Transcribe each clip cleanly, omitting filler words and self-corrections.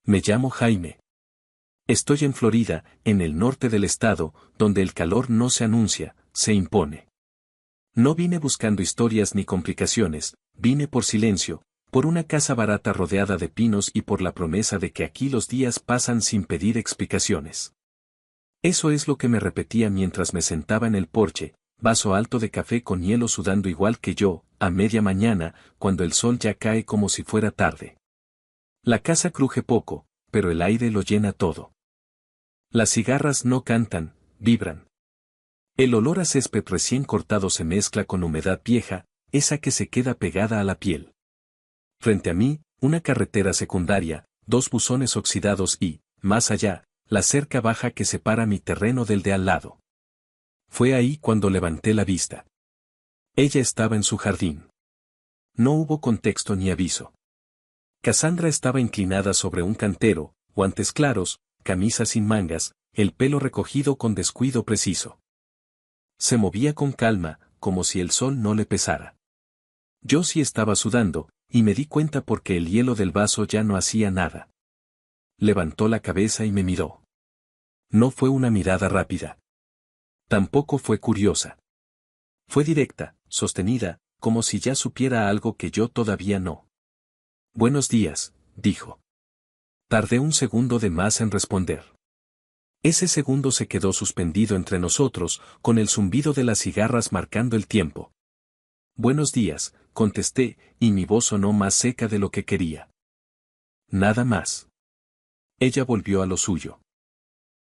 Me llamo Jaime. Estoy en Florida, en el norte del estado, donde el calor no se anuncia, se impone. No vine buscando historias ni complicaciones, vine por silencio, por una casa barata rodeada de pinos y por la promesa de que aquí los días pasan sin pedir explicaciones. Eso es lo que me repetía mientras me sentaba en el porche, vaso alto de café con hielo sudando igual que yo, a media mañana, cuando el sol ya cae como si fuera tarde. La casa cruje poco, pero el aire lo llena todo. Las cigarras no cantan, vibran. El olor a césped recién cortado se mezcla con humedad vieja, esa que se queda pegada a la piel. Frente a mí, una carretera secundaria, dos buzones oxidados y, más allá, la cerca baja que separa mi terreno del de al lado. Fue ahí cuando levanté la vista. Ella estaba en su jardín. No hubo contexto ni aviso. Cassandra estaba inclinada sobre un cantero, guantes claros, camisa sin mangas, el pelo recogido con descuido preciso. Se movía con calma, como si el sol no le pesara. Yo sí estaba sudando, y me di cuenta porque el hielo del vaso ya no hacía nada. Levantó la cabeza y me miró. No fue una mirada rápida. Tampoco fue curiosa. Fue directa, sostenida, como si ya supiera algo que yo todavía no. Buenos días, dijo. Tardé un segundo de más en responder. Ese segundo se quedó suspendido entre nosotros, con el zumbido de las cigarras marcando el tiempo. Buenos días, contesté, y mi voz sonó más seca de lo que quería. Nada más. Ella volvió a lo suyo.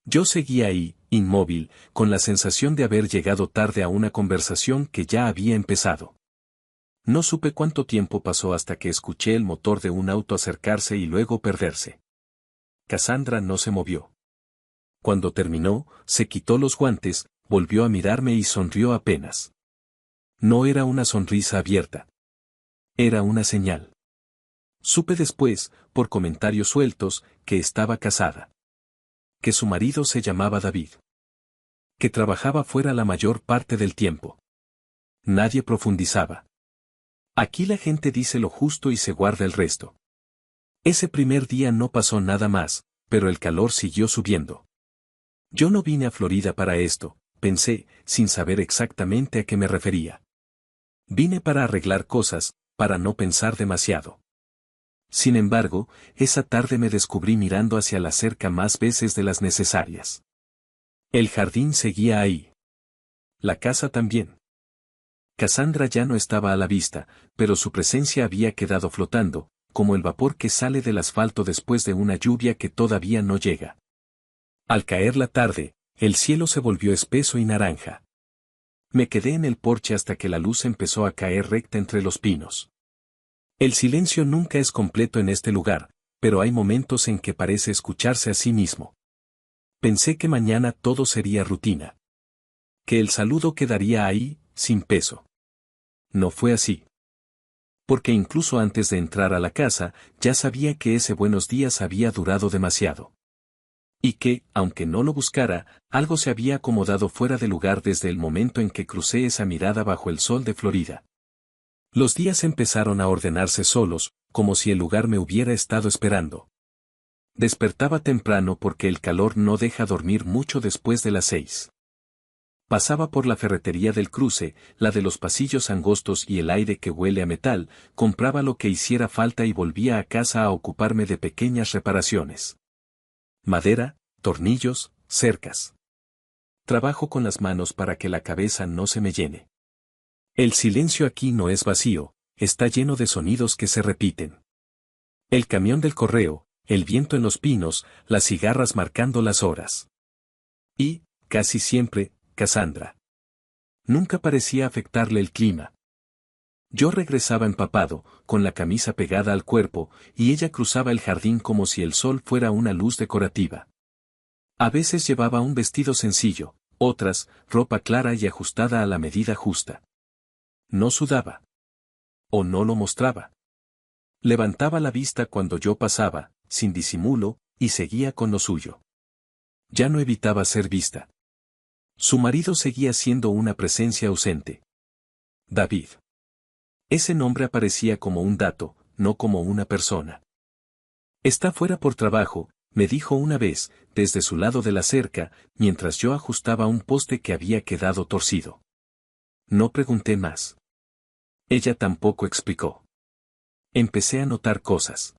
Yo seguía ahí, inmóvil, con la sensación de haber llegado tarde a una conversación que ya había empezado. No supe cuánto tiempo pasó hasta que escuché el motor de un auto acercarse y luego perderse. Cassandra no se movió. Cuando terminó, se quitó los guantes, volvió a mirarme y sonrió apenas. No era una sonrisa abierta. Era una señal. Supe después, por comentarios sueltos, que estaba casada. Que su marido se llamaba David. Que trabajaba fuera la mayor parte del tiempo. Nadie profundizaba. Aquí la gente dice lo justo y se guarda el resto. Ese primer día no pasó nada más, pero el calor siguió subiendo. Yo no vine a Florida para esto, pensé, sin saber exactamente a qué me refería. Vine para arreglar cosas, para no pensar demasiado. Sin embargo, esa tarde me descubrí mirando hacia la cerca más veces de las necesarias. El jardín seguía ahí. La casa también. Cassandra ya no estaba a la vista, pero su presencia había quedado flotando, como el vapor que sale del asfalto después de una lluvia que todavía no llega. Al caer la tarde, el cielo se volvió espeso y naranja. Me quedé en el porche hasta que la luz empezó a caer recta entre los pinos. El silencio nunca es completo en este lugar, pero hay momentos en que parece escucharse a sí mismo. Pensé que mañana todo sería rutina. Que el saludo quedaría ahí, sin peso. No fue así. Porque incluso antes de entrar a la casa, ya sabía que ese buenos días había durado demasiado. Y que, aunque no lo buscara, algo se había acomodado fuera de lugar desde el momento en que crucé esa mirada bajo el sol de Florida. Los días empezaron a ordenarse solos, como si el lugar me hubiera estado esperando. Despertaba temprano porque el calor no deja dormir mucho después de las 6. Pasaba por la ferretería del cruce, la de los pasillos angostos y el aire que huele a metal, compraba lo que hiciera falta y volvía a casa a ocuparme de pequeñas reparaciones. Madera, tornillos, cercas. Trabajo con las manos para que la cabeza no se me llene. El silencio aquí no es vacío, está lleno de sonidos que se repiten. El camión del correo, el viento en los pinos, las cigarras marcando las horas. Y, casi siempre, Cassandra. Nunca parecía afectarle el clima. Yo regresaba empapado, con la camisa pegada al cuerpo, y ella cruzaba el jardín como si el sol fuera una luz decorativa. A veces llevaba un vestido sencillo, otras, ropa clara y ajustada a la medida justa. No sudaba. O no lo mostraba. Levantaba la vista cuando yo pasaba, sin disimulo, y seguía con lo suyo. Ya no evitaba ser vista. Su marido seguía siendo una presencia ausente. David. Ese nombre aparecía como un dato, no como una persona. Está fuera por trabajo, me dijo una vez, desde su lado de la cerca, mientras yo ajustaba un poste que había quedado torcido. No pregunté más. Ella tampoco explicó. Empecé a notar cosas.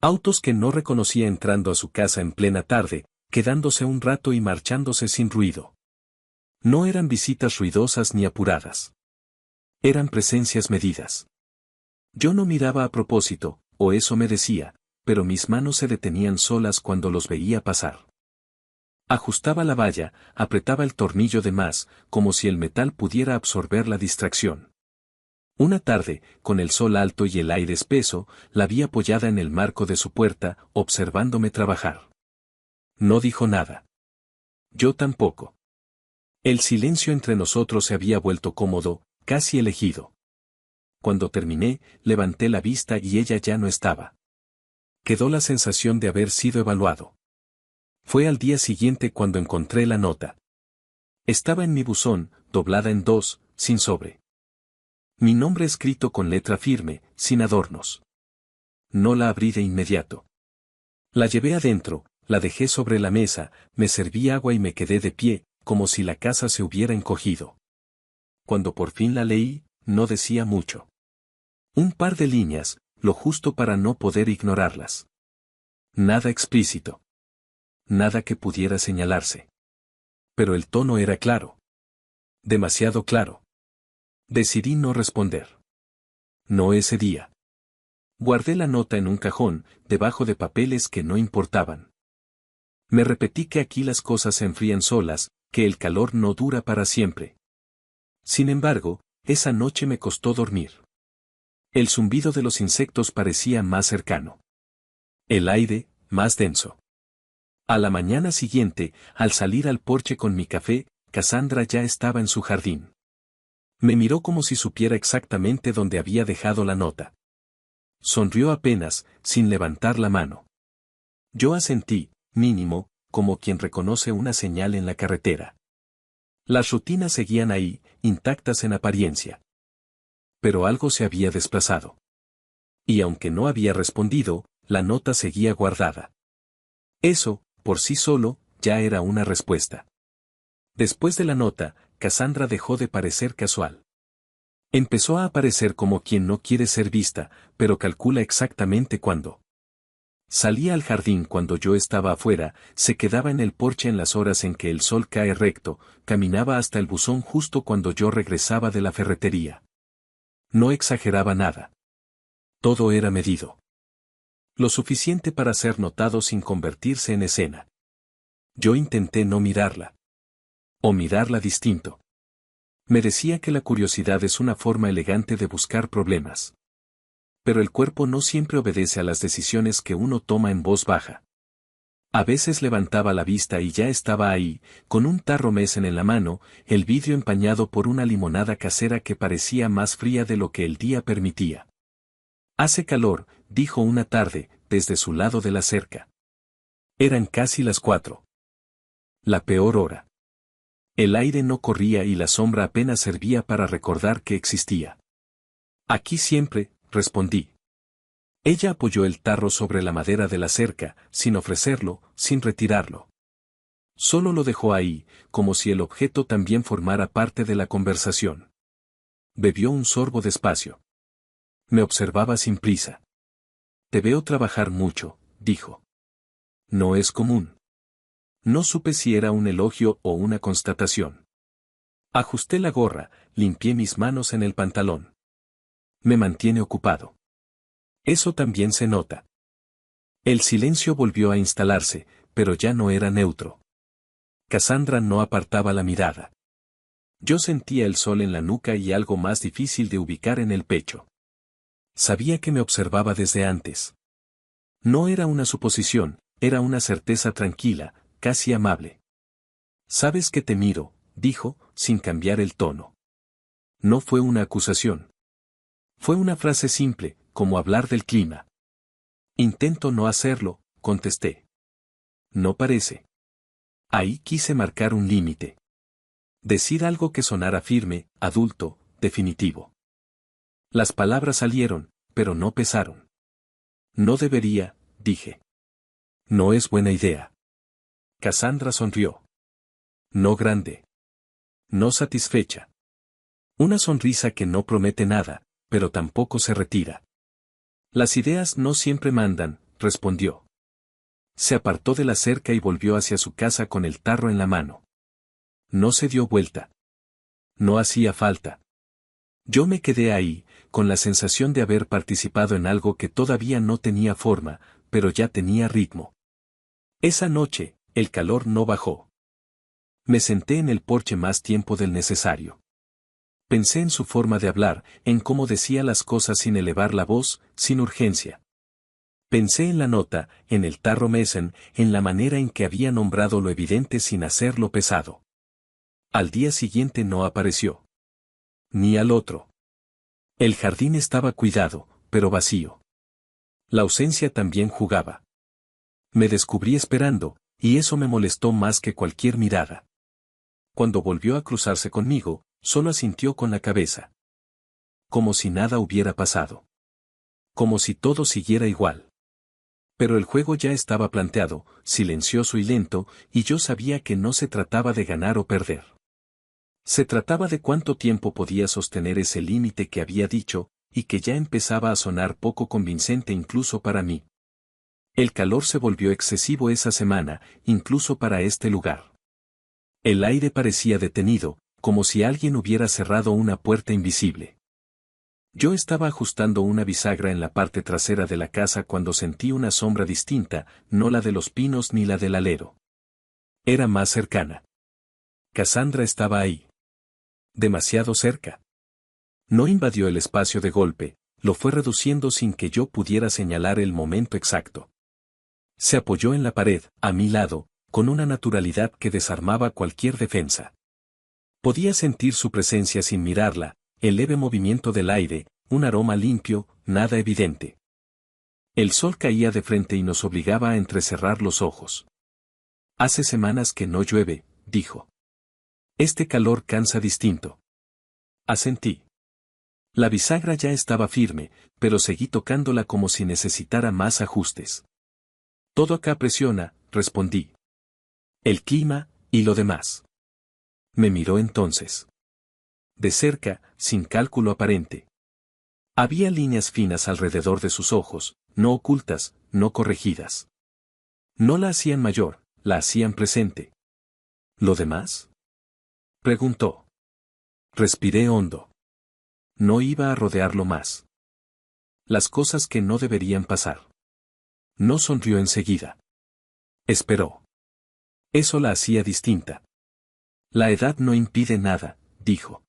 Autos que no reconocía entrando a su casa en plena tarde, quedándose un rato y marchándose sin ruido. No eran visitas ruidosas ni apuradas. Eran presencias medidas. Yo no miraba a propósito, o eso me decía, pero mis manos se detenían solas cuando los veía pasar. Ajustaba la valla, apretaba el tornillo de más, como si el metal pudiera absorber la distracción. Una tarde, con el sol alto y el aire espeso, la vi apoyada en el marco de su puerta, observándome trabajar. No dijo nada. Yo tampoco. El silencio entre nosotros se había vuelto cómodo, casi elegido. Cuando terminé, levanté la vista y ella ya no estaba. Quedó la sensación de haber sido evaluado. Fue al día siguiente cuando encontré la nota. Estaba en mi buzón, doblada en dos, sin sobre. Mi nombre escrito con letra firme, sin adornos. No la abrí de inmediato. La llevé adentro, la dejé sobre la mesa, me serví agua y me quedé de pie, como si la casa se hubiera encogido. Cuando por fin la leí, no decía mucho. Un par de líneas, lo justo para no poder ignorarlas. Nada explícito. Nada que pudiera señalarse. Pero el tono era claro. Demasiado claro. Decidí no responder. No ese día. Guardé la nota en un cajón, debajo de papeles que no importaban. Me repetí que aquí las cosas se enfrían solas, que el calor no dura para siempre. Sin embargo, esa noche me costó dormir. El zumbido de los insectos parecía más cercano. El aire, más denso. A la mañana siguiente, al salir al porche con mi café, Cassandra ya estaba en su jardín. Me miró como si supiera exactamente dónde había dejado la nota. Sonrió apenas, sin levantar la mano. Yo asentí, mínimo, como quien reconoce una señal en la carretera. Las rutinas seguían ahí, intactas en apariencia. Pero algo se había desplazado. Y aunque no había respondido, la nota seguía guardada. Eso, por sí solo, ya era una respuesta. Después de la nota, Cassandra dejó de parecer casual. Empezó a aparecer como quien no quiere ser vista, pero calcula exactamente cuándo. Salía al jardín cuando yo estaba afuera, se quedaba en el porche en las horas en que el sol cae recto, caminaba hasta el buzón justo cuando yo regresaba de la ferretería. No exageraba nada. Todo era medido. Lo suficiente para ser notado sin convertirse en escena. Yo intenté no mirarla. O mirarla distinto. Me decía que la curiosidad es una forma elegante de buscar problemas. Pero el cuerpo no siempre obedece a las decisiones que uno toma en voz baja. A veces levantaba la vista y ya estaba ahí, con un tarro Mesen en la mano, el vidrio empañado por una limonada casera que parecía más fría de lo que el día permitía. Hace calor, dijo una tarde, desde su lado de la cerca. Eran casi las 4. La peor hora. El aire no corría y la sombra apenas servía para recordar que existía. Aquí siempre, respondí. Ella apoyó el tarro sobre la madera de la cerca, sin ofrecerlo, sin retirarlo. Solo lo dejó ahí, como si el objeto también formara parte de la conversación. Bebió un sorbo despacio. Me observaba sin prisa. Te veo trabajar mucho, dijo. No es común. No supe si era un elogio o una constatación. Ajusté la gorra, limpié mis manos en el pantalón. Me mantiene ocupado. Eso también se nota. El silencio volvió a instalarse, pero ya no era neutro. Cassandra no apartaba la mirada. Yo sentía el sol en la nuca y algo más difícil de ubicar en el pecho. Sabía que me observaba desde antes. No era una suposición, era una certeza tranquila, casi amable. Sabes que te miro, dijo, sin cambiar el tono. No fue una acusación. Fue una frase simple, como hablar del clima. Intento no hacerlo, contesté. No parece. Ahí quise marcar un límite. Decir algo que sonara firme, adulto, definitivo. Las palabras salieron, pero no pesaron. No debería, dije. No es buena idea. Cassandra sonrió. No grande. No satisfecha. Una sonrisa que no promete nada, pero tampoco se retira. Las ideas no siempre mandan, respondió. Se apartó de la cerca y volvió hacia su casa con el tarro en la mano. No se dio vuelta. No hacía falta. Yo me quedé ahí, con la sensación de haber participado en algo que todavía no tenía forma, pero ya tenía ritmo. Esa noche, el calor no bajó. Me senté en el porche más tiempo del necesario. Pensé en su forma de hablar, en cómo decía las cosas sin elevar la voz, sin urgencia. Pensé en la nota, en el tarro Mesen, en la manera en que había nombrado lo evidente sin hacerlo pesado. Al día siguiente no apareció. Ni al otro. El jardín estaba cuidado, pero vacío. La ausencia también jugaba. Me descubrí esperando, y eso me molestó más que cualquier mirada. Cuando volvió a cruzarse conmigo, solo asintió con la cabeza. Como si nada hubiera pasado. Como si todo siguiera igual. Pero el juego ya estaba planteado, silencioso y lento, y yo sabía que no se trataba de ganar o perder. Se trataba de cuánto tiempo podía sostener ese límite que había dicho, y que ya empezaba a sonar poco convincente incluso para mí. El calor se volvió excesivo esa semana, incluso para este lugar. El aire parecía detenido, como si alguien hubiera cerrado una puerta invisible. Yo estaba ajustando una bisagra en la parte trasera de la casa cuando sentí una sombra distinta, no la de los pinos ni la del alero. Era más cercana. Cassandra estaba ahí. Demasiado cerca. No invadió el espacio de golpe, lo fue reduciendo sin que yo pudiera señalar el momento exacto. Se apoyó en la pared, a mi lado, con una naturalidad que desarmaba cualquier defensa. Podía sentir su presencia sin mirarla, el leve movimiento del aire, un aroma limpio, nada evidente. El sol caía de frente y nos obligaba a entrecerrar los ojos. Hace semanas que no llueve, dijo. Este calor cansa distinto. Asentí. La bisagra ya estaba firme, pero seguí tocándola como si necesitara más ajustes. Todo acá presiona, respondí. El clima, y lo demás. Me miró entonces. De cerca, sin cálculo aparente. Había líneas finas alrededor de sus ojos, no ocultas, no corregidas. No la hacían mayor, la hacían presente. ¿Lo demás? Preguntó. Respiré hondo. No iba a rodearlo más. Las cosas que no deberían pasar. No sonrió enseguida. Esperó. Eso la hacía distinta. La edad no impide nada, dijo.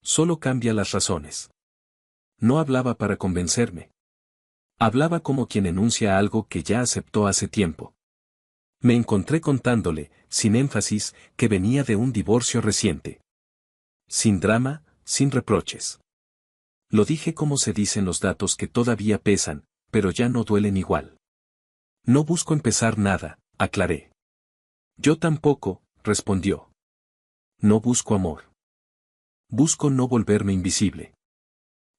Solo cambia las razones. No hablaba para convencerme. Hablaba como quien enuncia algo que ya aceptó hace tiempo. Me encontré contándole, sin énfasis, que venía de un divorcio reciente. Sin drama, sin reproches. Lo dije como se dicen los datos que todavía pesan, pero ya no duelen igual. No busco empezar nada, aclaré. Yo tampoco, respondió. No busco amor. Busco no volverme invisible.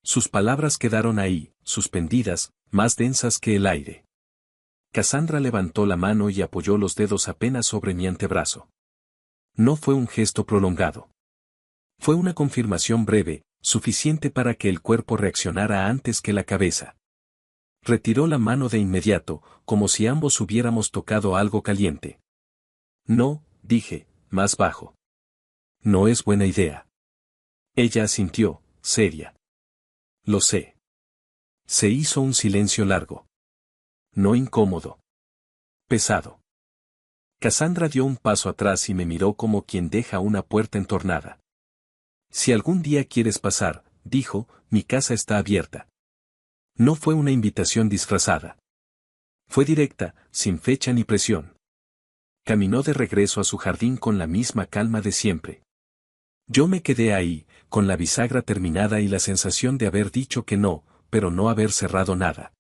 Sus palabras quedaron ahí, suspendidas, más densas que el aire. Cassandra levantó la mano y apoyó los dedos apenas sobre mi antebrazo. No fue un gesto prolongado. Fue una confirmación breve, suficiente para que el cuerpo reaccionara antes que la cabeza. Retiró la mano de inmediato, como si ambos hubiéramos tocado algo caliente. No, dije, más bajo. No es buena idea. Ella asintió, seria. Lo sé. Se hizo un silencio largo. No incómodo. Pesado. Cassandra dio un paso atrás y me miró como quien deja una puerta entornada. Si algún día quieres pasar, dijo, mi casa está abierta. No fue una invitación disfrazada. Fue directa, sin fecha ni presión. Caminó de regreso a su jardín con la misma calma de siempre. Yo me quedé ahí, con la bisagra terminada y la sensación de haber dicho que no, pero no haber cerrado nada.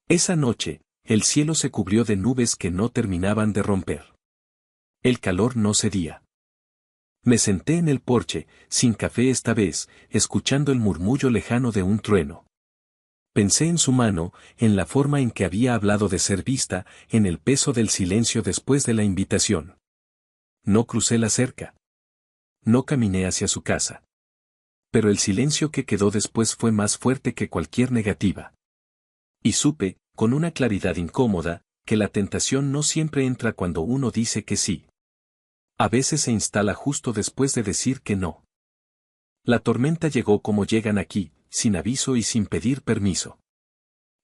Esa noche, el cielo se cubrió de nubes que no terminaban de romper. El calor no cedía. Me senté en el porche, sin café esta vez, escuchando el murmullo lejano de un trueno. Pensé en su mano, en la forma en que había hablado de ser vista, en el peso del silencio después de la invitación. No crucé la cerca. No caminé hacia su casa. Pero el silencio que quedó después fue más fuerte que cualquier negativa. Y supe, con una claridad incómoda, que la tentación no siempre entra cuando uno dice que sí. A veces se instala justo después de decir que no. La tormenta llegó como llegan aquí, sin aviso y sin pedir permiso.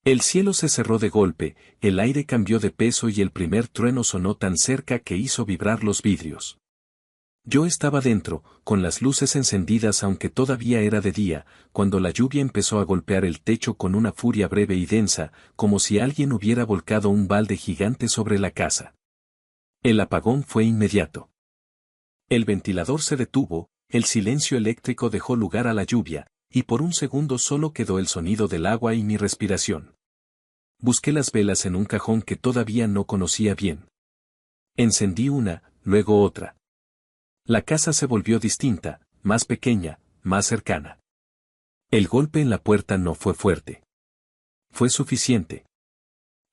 El cielo se cerró de golpe, el aire cambió de peso y el primer trueno sonó tan cerca que hizo vibrar los vidrios. Yo estaba dentro, con las luces encendidas aunque todavía era de día, cuando la lluvia empezó a golpear el techo con una furia breve y densa, como si alguien hubiera volcado un balde gigante sobre la casa. El apagón fue inmediato. El ventilador se detuvo, el silencio eléctrico dejó lugar a la lluvia, y por un segundo solo quedó el sonido del agua y mi respiración. Busqué las velas en un cajón que todavía no conocía bien. Encendí una, luego otra. La casa se volvió distinta, más pequeña, más cercana. El golpe en la puerta no fue fuerte. Fue suficiente.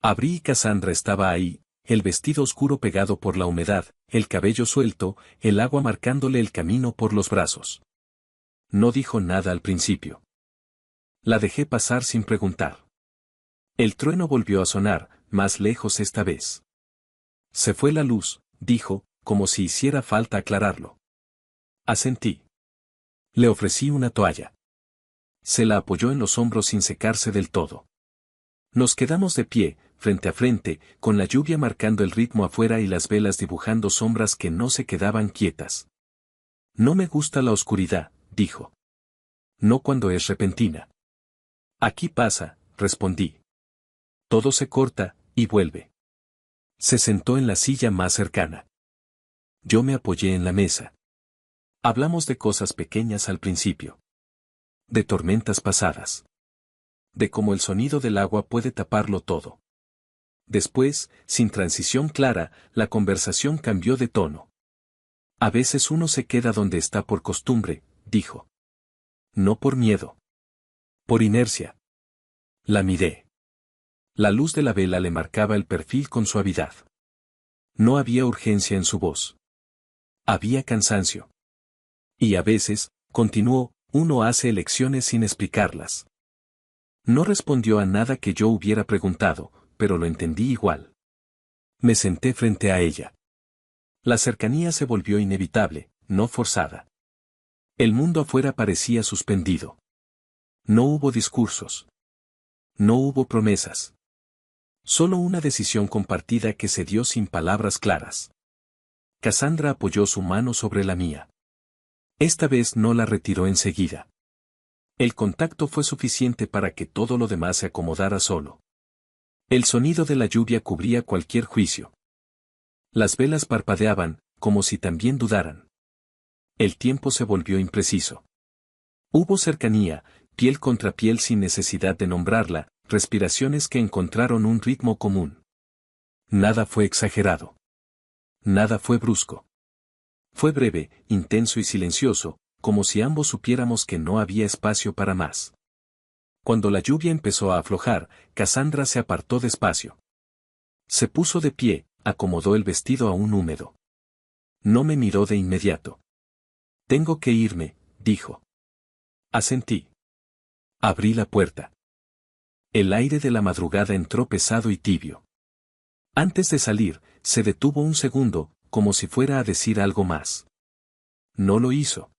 Abrí y Cassandra estaba ahí, el vestido oscuro pegado por la humedad, el cabello suelto, el agua marcándole el camino por los brazos. No dijo nada al principio. La dejé pasar sin preguntar. El trueno volvió a sonar, más lejos esta vez. Se fue la luz, dijo, como si hiciera falta aclararlo. Asentí. Le ofrecí una toalla. Se la apoyó en los hombros sin secarse del todo. Nos quedamos de pie, frente a frente, con la lluvia marcando el ritmo afuera y las velas dibujando sombras que no se quedaban quietas. No me gusta la oscuridad, dijo. No cuando es repentina. Aquí pasa, respondí. Todo se corta, y vuelve. Se sentó en la silla más cercana. Yo me apoyé en la mesa. Hablamos de cosas pequeñas al principio. De tormentas pasadas. De cómo el sonido del agua puede taparlo todo. Después, sin transición clara, la conversación cambió de tono. A veces uno se queda donde está por costumbre, dijo. No por miedo. Por inercia. La miré. La luz de la vela le marcaba el perfil con suavidad. No había urgencia en su voz. Había cansancio. Y a veces, continuó, uno hace elecciones sin explicarlas. No respondió a nada que yo hubiera preguntado, pero lo entendí igual. Me senté frente a ella. La cercanía se volvió inevitable, no forzada. El mundo afuera parecía suspendido. No hubo discursos. No hubo promesas. Solo una decisión compartida que se dio sin palabras claras. Cassandra apoyó su mano sobre la mía. Esta vez no la retiró enseguida. El contacto fue suficiente para que todo lo demás se acomodara solo. El sonido de la lluvia cubría cualquier juicio. Las velas parpadeaban, como si también dudaran. El tiempo se volvió impreciso. Hubo cercanía, piel contra piel sin necesidad de nombrarla, respiraciones que encontraron un ritmo común. Nada fue exagerado. Nada fue brusco. Fue breve, intenso y silencioso, como si ambos supiéramos que no había espacio para más. Cuando la lluvia empezó a aflojar, Cassandra se apartó despacio. Se puso de pie, acomodó el vestido aún húmedo. No me miró de inmediato. Tengo que irme, dijo. Asentí. Abrí la puerta. El aire de la madrugada entró pesado y tibio. Antes de salir, se detuvo un segundo, como si fuera a decir algo más. No lo hizo.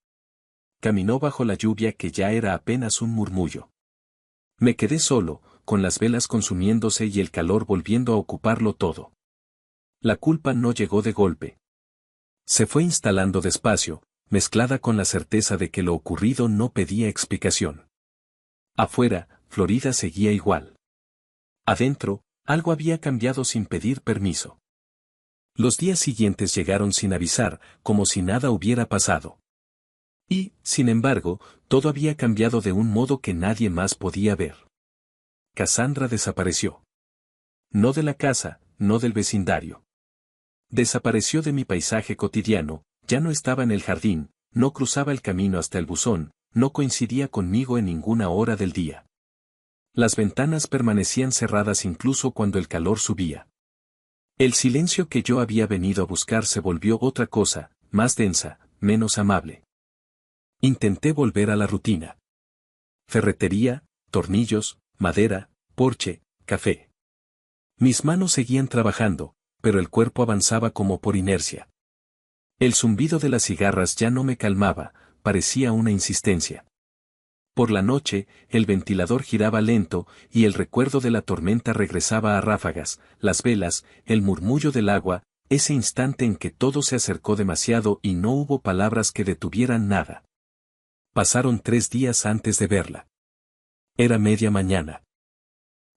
Caminó bajo la lluvia que ya era apenas un murmullo. Me quedé solo, con las velas consumiéndose y el calor volviendo a ocuparlo todo. La culpa no llegó de golpe. Se fue instalando despacio, mezclada con la certeza de que lo ocurrido no pedía explicación. Afuera, Florida seguía igual. Adentro, algo había cambiado sin pedir permiso. Los días siguientes llegaron sin avisar, como si nada hubiera pasado. Y, sin embargo, todo había cambiado de un modo que nadie más podía ver. Cassandra desapareció. No de la casa, no del vecindario. Desapareció de mi paisaje cotidiano, ya no estaba en el jardín, no cruzaba el camino hasta el buzón, no coincidía conmigo en ninguna hora del día. Las ventanas permanecían cerradas incluso cuando el calor subía. El silencio que yo había venido a buscar se volvió otra cosa, más densa, menos amable. Intenté volver a la rutina. Ferretería, tornillos, madera, porche, café. Mis manos seguían trabajando, pero el cuerpo avanzaba como por inercia. El zumbido de las cigarras ya no me calmaba, parecía una insistencia. Por la noche, el ventilador giraba lento y el recuerdo de la tormenta regresaba a ráfagas, las velas, el murmullo del agua, ese instante en que todo se acercó demasiado y no hubo palabras que detuvieran nada. Pasaron 3 días antes de verla. Era media mañana.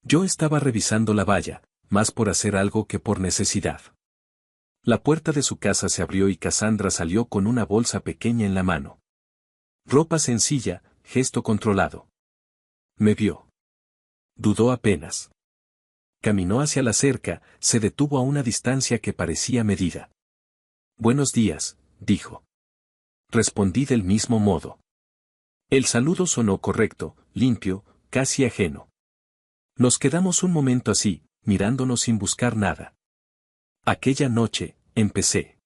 Yo estaba revisando la valla, más por hacer algo que por necesidad. La puerta de su casa se abrió y Cassandra salió con una bolsa pequeña en la mano. Ropa sencilla, gesto controlado. Me vio. Dudó apenas. Caminó hacia la cerca, se detuvo a una distancia que parecía medida. Buenos días, dijo. Respondí del mismo modo. El saludo sonó correcto, limpio, casi ajeno. Nos quedamos un momento así, mirándonos sin buscar nada. Aquella noche, empecé.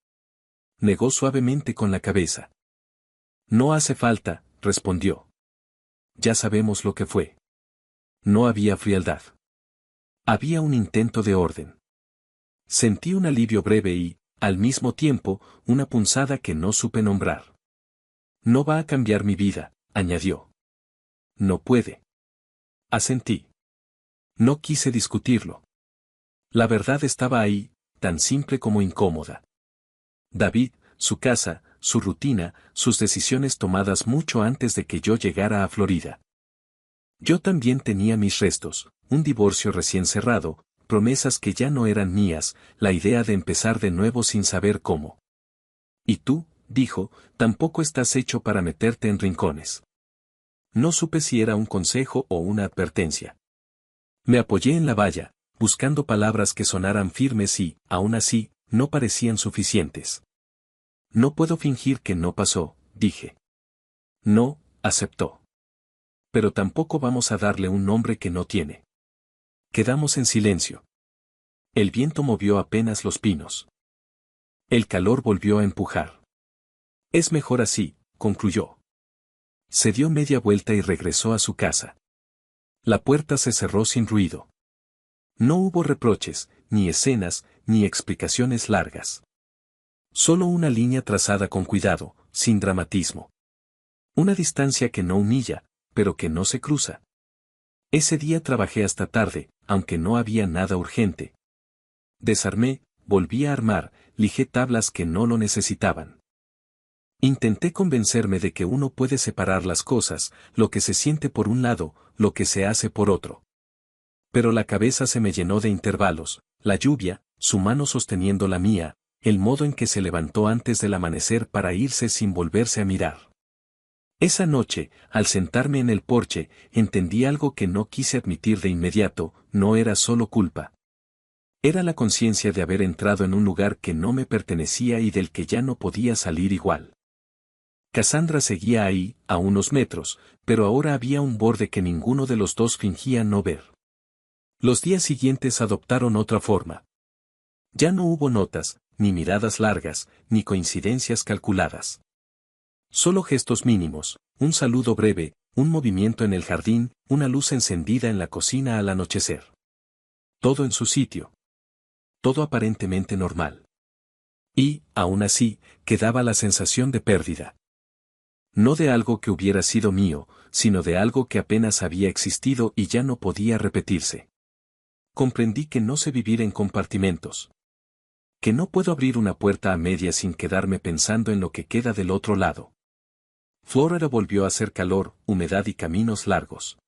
Negó suavemente con la cabeza. No hace falta, respondió. Ya sabemos lo que fue. No había frialdad. Había un intento de orden. Sentí un alivio breve y, al mismo tiempo, una punzada que no supe nombrar. No va a cambiar mi vida, añadió. No puede. Asentí. No quise discutirlo. La verdad estaba ahí, tan simple como incómoda. David, su casa, su rutina, sus decisiones tomadas mucho antes de que yo llegara a Florida. Yo también tenía mis restos, un divorcio recién cerrado, promesas que ya no eran mías, la idea de empezar de nuevo sin saber cómo. Y tú, dijo, tampoco estás hecho para meterte en rincones. No supe si era un consejo o una advertencia. Me apoyé en la valla, buscando palabras que sonaran firmes y, aún así, no parecían suficientes. No puedo fingir que no pasó, dije. No, aceptó. Pero tampoco vamos a darle un nombre que no tiene. Quedamos en silencio. El viento movió apenas los pinos. El calor volvió a empujar. Es mejor así, concluyó. Se dio media vuelta y regresó a su casa. La puerta se cerró sin ruido. No hubo reproches, ni escenas, ni explicaciones largas. Solo una línea trazada con cuidado, sin dramatismo. Una distancia que no humilla, pero que no se cruza. Ese día trabajé hasta tarde, aunque no había nada urgente. Desarmé, volví a armar, lijé tablas que no lo necesitaban. Intenté convencerme de que uno puede separar las cosas, lo que se siente por un lado, lo que se hace por otro. Pero la cabeza se me llenó de intervalos, la lluvia, su mano sosteniendo la mía, el modo en que se levantó antes del amanecer para irse sin volverse a mirar. Esa noche, al sentarme en el porche, entendí algo que no quise admitir de inmediato, no era solo culpa. Era la conciencia de haber entrado en un lugar que no me pertenecía y del que ya no podía salir igual. Cassandra seguía ahí, a unos metros, pero ahora había un borde que ninguno de los dos fingía no ver. Los días siguientes adoptaron otra forma. Ya no hubo notas, ni miradas largas, ni coincidencias calculadas. Solo gestos mínimos, un saludo breve, un movimiento en el jardín, una luz encendida en la cocina al anochecer. Todo en su sitio. Todo aparentemente normal. Y, aún así, quedaba la sensación de pérdida. No de algo que hubiera sido mío, sino de algo que apenas había existido y ya no podía repetirse. Comprendí que no sé vivir en compartimentos. Que no puedo abrir una puerta a medias sin quedarme pensando en lo que queda del otro lado. Florida volvió a hacer calor, humedad y caminos largos.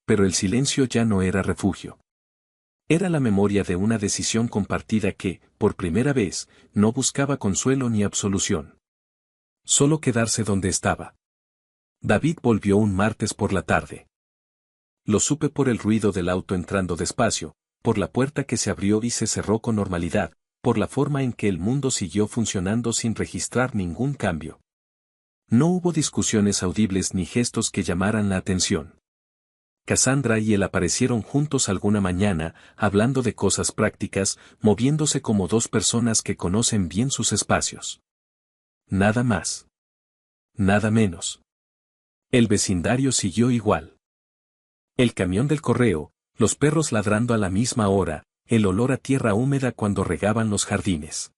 Pero el silencio ya no era refugio. Era la memoria de una decisión compartida que, por primera vez, no buscaba consuelo ni absolución. Solo quedarse donde estaba. David volvió un martes por la tarde. Lo supe por el ruido del auto entrando despacio, por la puerta que se abrió y se cerró con normalidad, por la forma en que el mundo siguió funcionando sin registrar ningún cambio. No hubo discusiones audibles ni gestos que llamaran la atención. Cassandra y él aparecieron juntos alguna mañana, hablando de cosas prácticas, moviéndose como dos personas que conocen bien sus espacios. Nada más. Nada menos. El vecindario siguió igual. El camión del correo, los perros ladrando a la misma hora, el olor a tierra húmeda cuando regaban los jardines.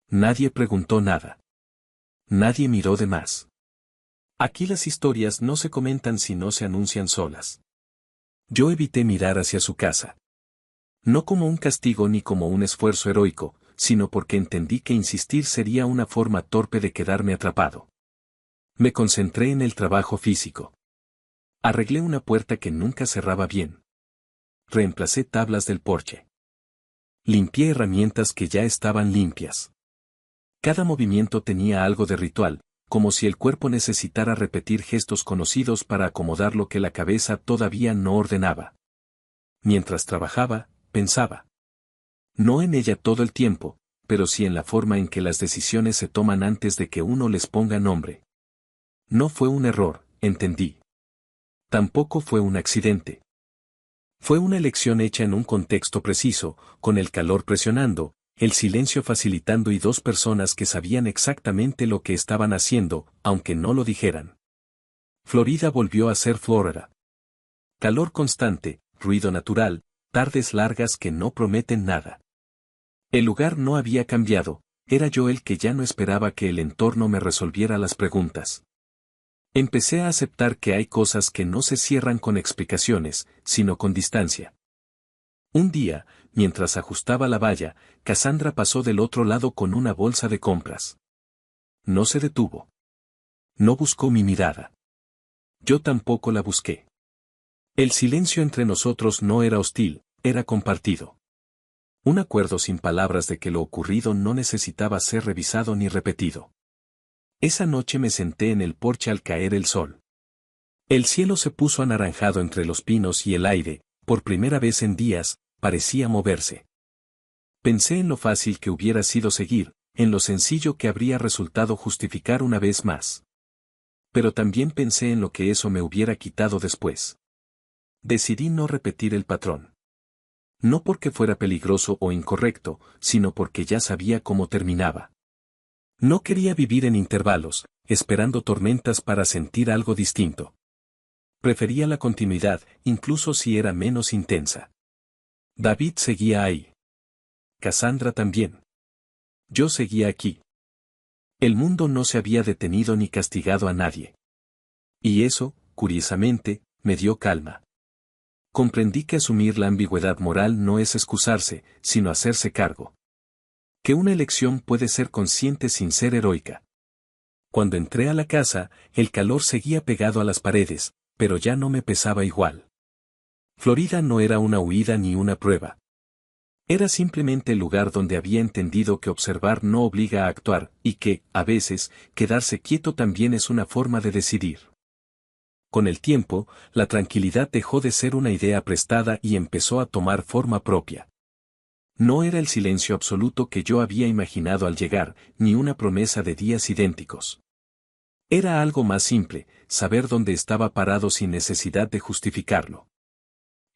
Nadie preguntó nada. Nadie miró de más. Aquí las historias no se comentan si no se anuncian solas. Yo evité mirar hacia su casa. No como un castigo ni como un esfuerzo heroico, sino porque entendí que insistir sería una forma torpe de quedarme atrapado. Me concentré en el trabajo físico. Arreglé una puerta que nunca cerraba bien. Reemplacé tablas del porche. Limpié herramientas que ya estaban limpias. Cada movimiento tenía algo de ritual, como si el cuerpo necesitara repetir gestos conocidos para acomodar lo que la cabeza todavía no ordenaba. Mientras trabajaba, pensaba. No en ella todo el tiempo, pero sí en la forma en que las decisiones se toman antes de que uno les ponga nombre. No fue un error, entendí. Tampoco fue un accidente. Fue una elección hecha en un contexto preciso, con el calor presionando, el silencio facilitando y dos personas que sabían exactamente lo que estaban haciendo, aunque no lo dijeran. Florida volvió a ser Florida. Calor constante, ruido natural, tardes largas que no prometen nada. El lugar no había cambiado, era yo el que ya no esperaba que el entorno me resolviera las preguntas. Empecé a aceptar que hay cosas que no se cierran con explicaciones, sino con distancia. Un día, mientras ajustaba la valla, Cassandra pasó del otro lado con una bolsa de compras. No se detuvo. No buscó mi mirada. Yo tampoco la busqué. El silencio entre nosotros no era hostil, era compartido. Un acuerdo sin palabras de que lo ocurrido no necesitaba ser revisado ni repetido. Esa noche me senté en el porche al caer el sol. El cielo se puso anaranjado entre los pinos y el aire, por primera vez en días, parecía moverse. Pensé en lo fácil que hubiera sido seguir, en lo sencillo que habría resultado justificar una vez más. Pero también pensé en lo que eso me hubiera quitado después. Decidí no repetir el patrón. No porque fuera peligroso o incorrecto, sino porque ya sabía cómo terminaba. No quería vivir en intervalos, esperando tormentas para sentir algo distinto. Prefería la continuidad, incluso si era menos intensa. David seguía ahí. Cassandra también. Yo seguía aquí. El mundo no se había detenido ni castigado a nadie. Y eso, curiosamente, me dio calma. Comprendí que asumir la ambigüedad moral no es excusarse, sino hacerse cargo. Que una elección puede ser consciente sin ser heroica. Cuando entré a la casa, el calor seguía pegado a las paredes, pero ya no me pesaba igual. Florida no era una huida ni una prueba. Era simplemente el lugar donde había entendido que observar no obliga a actuar, y que, a veces, quedarse quieto también es una forma de decidir. Con el tiempo, la tranquilidad dejó de ser una idea prestada y empezó a tomar forma propia. No era el silencio absoluto que yo había imaginado al llegar, ni una promesa de días idénticos. Era algo más simple, saber dónde estaba parado sin necesidad de justificarlo.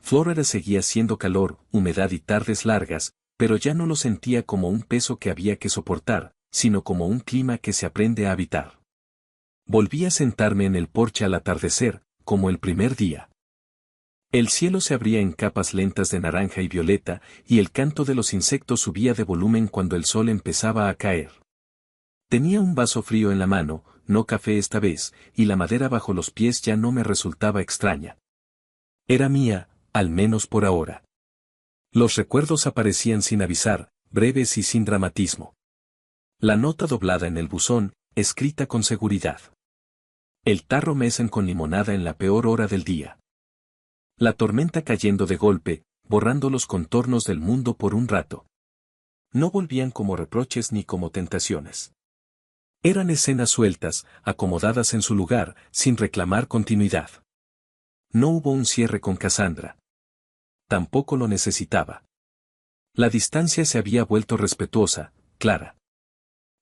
Florida seguía siendo calor, humedad y tardes largas, pero ya no lo sentía como un peso que había que soportar, sino como un clima que se aprende a habitar. Volví a sentarme en el porche al atardecer, como el primer día. El cielo se abría en capas lentas de naranja y violeta, y el canto de los insectos subía de volumen cuando el sol empezaba a caer. Tenía un vaso frío en la mano, no café esta vez, y la madera bajo los pies ya no me resultaba extraña. Era mía, al menos por ahora. Los recuerdos aparecían sin avisar, breves y sin dramatismo. La nota doblada en el buzón, escrita con seguridad. El tarro Mesen con limonada en la peor hora del día. La tormenta cayendo de golpe, borrando los contornos del mundo por un rato. No volvían como reproches ni como tentaciones. Eran escenas sueltas, acomodadas en su lugar, sin reclamar continuidad. No hubo un cierre con Cassandra. Tampoco lo necesitaba. La distancia se había vuelto respetuosa, clara.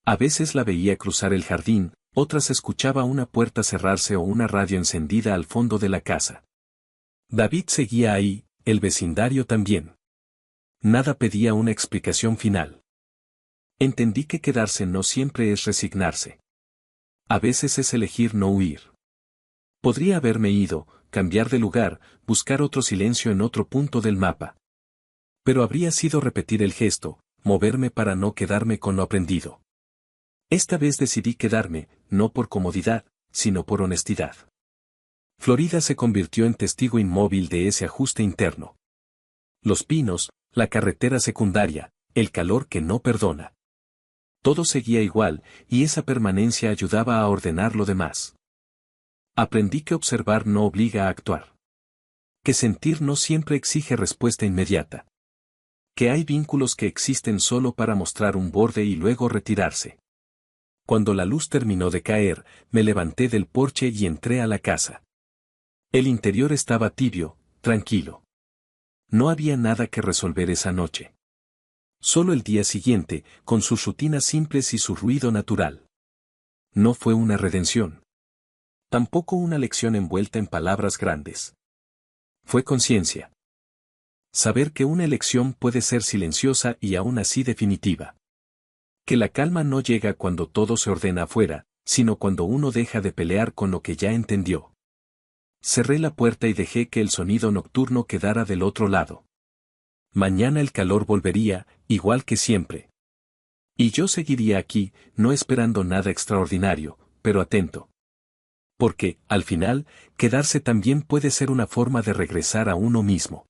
A veces la veía cruzar el jardín, otras escuchaba una puerta cerrarse o una radio encendida al fondo de la casa. David seguía ahí, el vecindario también. Nada pedía una explicación final. Entendí que quedarse no siempre es resignarse. A veces es elegir no huir. Podría haberme ido, cambiar de lugar, buscar otro silencio en otro punto del mapa. Pero habría sido repetir el gesto, moverme para no quedarme con lo aprendido. Esta vez decidí quedarme, no por comodidad, sino por honestidad. Florida se convirtió en testigo inmóvil de ese ajuste interno. Los pinos, la carretera secundaria, el calor que no perdona. Todo seguía igual, y esa permanencia ayudaba a ordenar lo demás. Aprendí que observar no obliga a actuar. Que sentir no siempre exige respuesta inmediata. Que hay vínculos que existen solo para mostrar un borde y luego retirarse. Cuando la luz terminó de caer, me levanté del porche y entré a la casa. El interior estaba tibio, tranquilo. No había nada que resolver esa noche. Solo el día siguiente, con sus rutinas simples y su ruido natural. No fue una redención. Tampoco una lección envuelta en palabras grandes. Fue conciencia. Saber que una elección puede ser silenciosa y aún así definitiva. Que la calma no llega cuando todo se ordena afuera, sino cuando uno deja de pelear con lo que ya entendió. Cerré la puerta y dejé que el sonido nocturno quedara del otro lado. Mañana el calor volvería, igual que siempre. Y yo seguiría aquí, no esperando nada extraordinario, pero atento. Porque, al final, quedarse también puede ser una forma de regresar a uno mismo.